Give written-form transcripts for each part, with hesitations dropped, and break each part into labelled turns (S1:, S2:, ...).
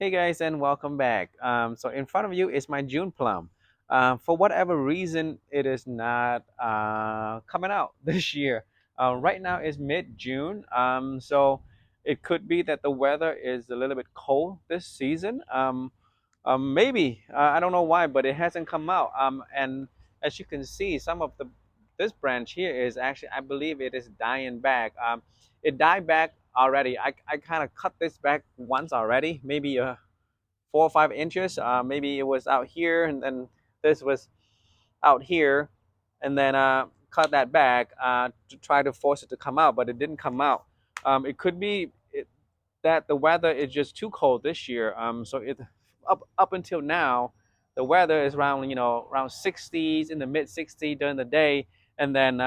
S1: Hey guys, and welcome back. So in front of you is my June plum. For whatever reason, it is not coming out this year. Right now is mid-June, so it could be that the weather is a little bit cold this season. Maybe I don't know why, but it hasn't come out. And as you can see, some of the this branch here is actually, I believe, it is dying back. It died back already. I kind of cut this back once already, maybe 4 or 5 inches. Maybe it was out here, and then this was out here, and then cut that back to try to force it to come out, but it didn't come out. It could be that the weather is just too cold this year. So it up until now, the weather is around around 60s, in the mid 60s during the day, and then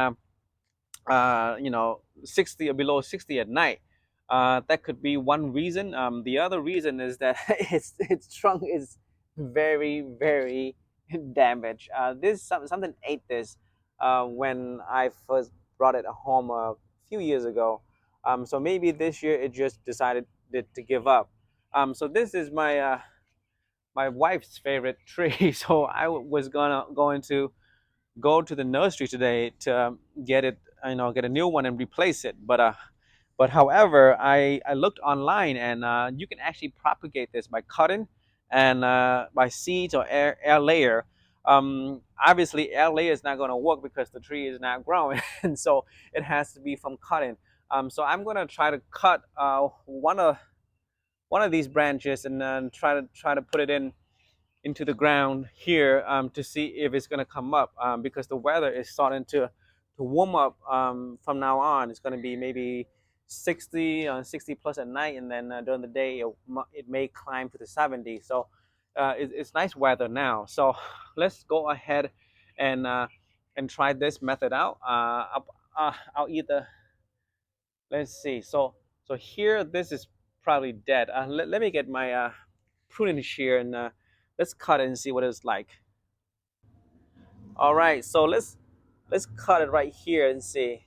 S1: 60 or below 60 at night. That could be one reason. The other reason is that its trunk is very damaged. Something ate this when I first brought it home a few years ago. So maybe this year it just decided to give up. So this is my wife's favorite tree. So I was going to go to the nursery today to get it, get a new one and replace it. But however, I looked online, and you can actually propagate this by cutting and by seeds or air layer. Obviously, air layer is not going to work because the tree is not growing, and so it has to be from cutting. So I'm going to try to cut one of these branches and then try to put it into the ground here to see if it's going to come up because the weather is starting to warm up from now on. It's going to be maybe 60 plus at night, and then during the day it may climb to the 70s. So it's nice weather now. So let's go ahead and uh, and try this method out. I'll either, let's see. So here, this is probably dead. Let me get my pruning shear and let's cut it and see what it's like. All right, so let's cut it right here and see.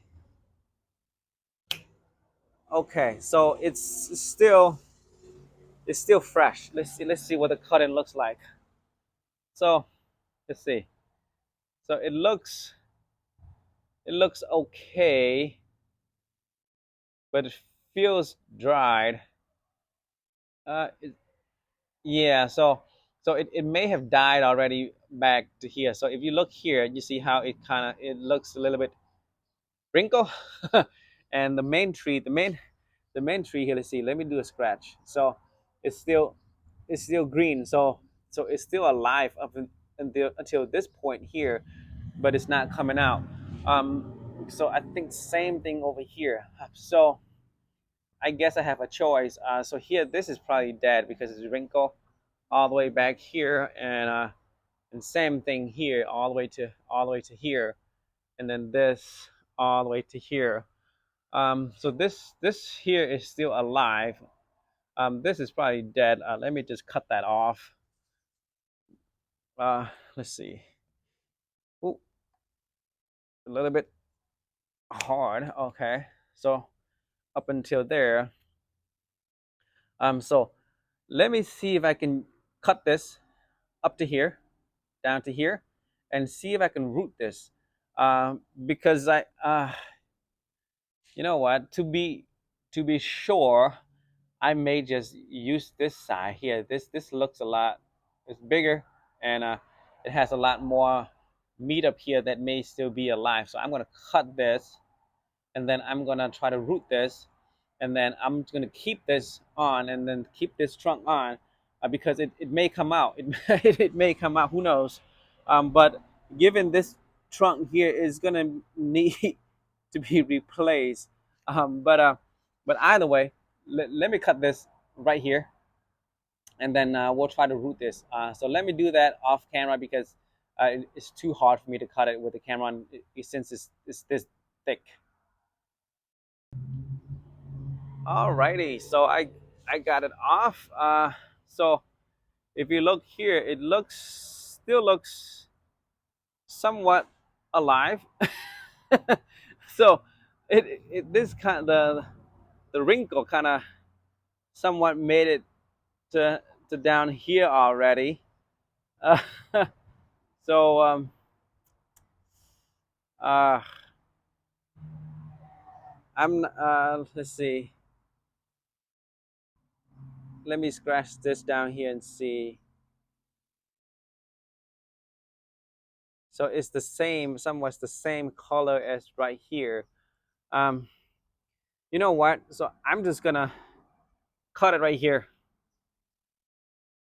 S1: Okay, so it's still fresh. Let's see what the cutting looks like. So let's see. So it looks okay, but it feels dried. It, yeah. So it may have died already back to here. So if you look here, you see how it looks a little bit wrinkle, and the main tree here. Let's see. Let me do a scratch. So it's still it's still green. So it's still alive until this point here, but it's not coming out. So I think same thing over here. So I guess I have a choice. So here, this is probably dead because it's wrinkle all the way back here, and same thing here, all the way to here, and then this all the way to here. So this here is still alive. This is probably dead. Let me just cut that off. Let's see. Ooh, a little bit hard. Okay, so up until there. So let me see if I can cut this up to here, down to here, and see if I can root this. Because you know what? To be sure, I may just use this side here. This looks a lot. It's bigger, and it has a lot more meat up here that may still be alive. So I'm gonna cut this, and then I'm gonna try to root this, and then I'm gonna keep this on, and then keep this trunk on, because it may come out. It may come out. Who knows? But given this trunk here is gonna need to be replaced, but either way, let me cut this right here, and then we'll try to root this. So let me do that off camera because it's too hard for me to cut it with the camera on, since it's this thick. Alrighty, so I got it off. So if you look here, it still looks somewhat alive. So this kind of the wrinkle kind of somewhat made it to to down here already. Uh, so uh, let's see. Let me scratch this down here and see. So it's the same, somewhat the same color as right here. Um, you know what? So I'm just gonna cut it right here.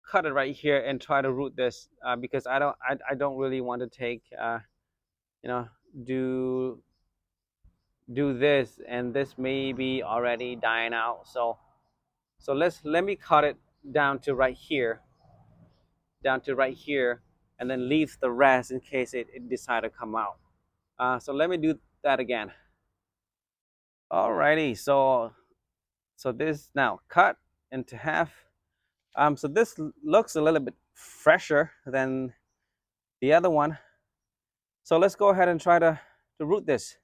S1: Cut it right here and try to root this because I don't really want to take you know do do this, and this may be already dying out. So let me cut it down to right here, down to right here, and then leave the rest in case it decide to come out. So let me do that again. Alrighty, so this now cut into half. So this looks a little bit fresher than the other one. So let's go ahead and try to root this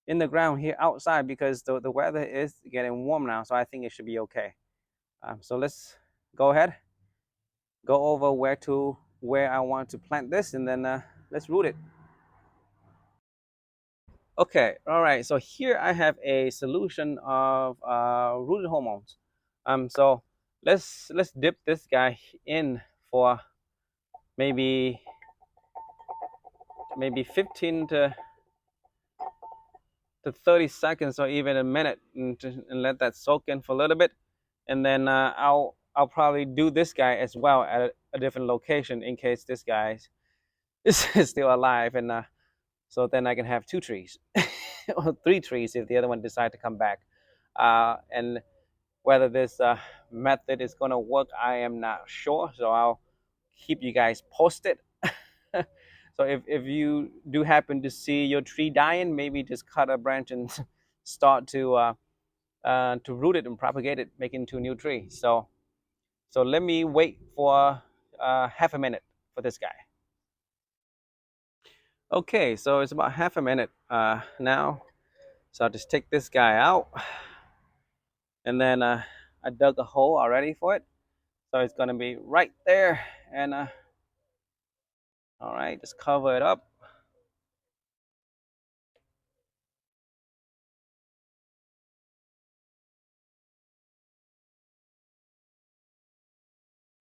S1: in the ground here outside because the weather is getting warm now. So I think it should be okay. So let's go ahead, go over where I want to plant this, and then let's root it. Okay, all right. So here I have a solution of rooted hormones. So let's dip this guy in for maybe 15 to 30 seconds or even a minute, and let that soak in for a little bit, and then I'll probably do this guy as well at a different location in case this guy is still alive, and so then I can have two trees or three trees if the other one decide to come back. And whether this method is going to work, I am not sure, so I'll keep you guys posted. So if you do happen to see your tree dying, maybe just cut a branch and start to root it and propagate it, make it into a new tree. So let me wait for half a minute for this guy. Okay, so it's about half a minute now. So I'll just take this guy out, and then I dug a hole already for it, so it's gonna be right there. And all right, just cover it up.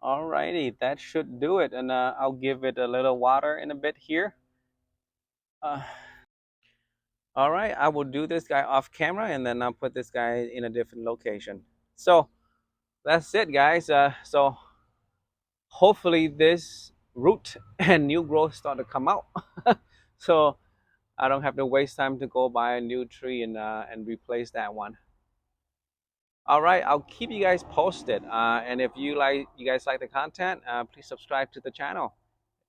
S1: Alrighty, that should do it, and I'll give it a little water in a bit here. Uh, all right, I will do this guy off camera, and then I'll put this guy in a different location. So that's it, guys. So hopefully this root and new growth start to come out, so I don't have to waste time to go buy a new tree and replace that one. All right, I'll keep you guys posted. And if you guys like the content, please subscribe to the channel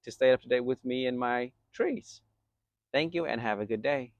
S1: to stay up to date with me and my trees. Thank you and have a good day.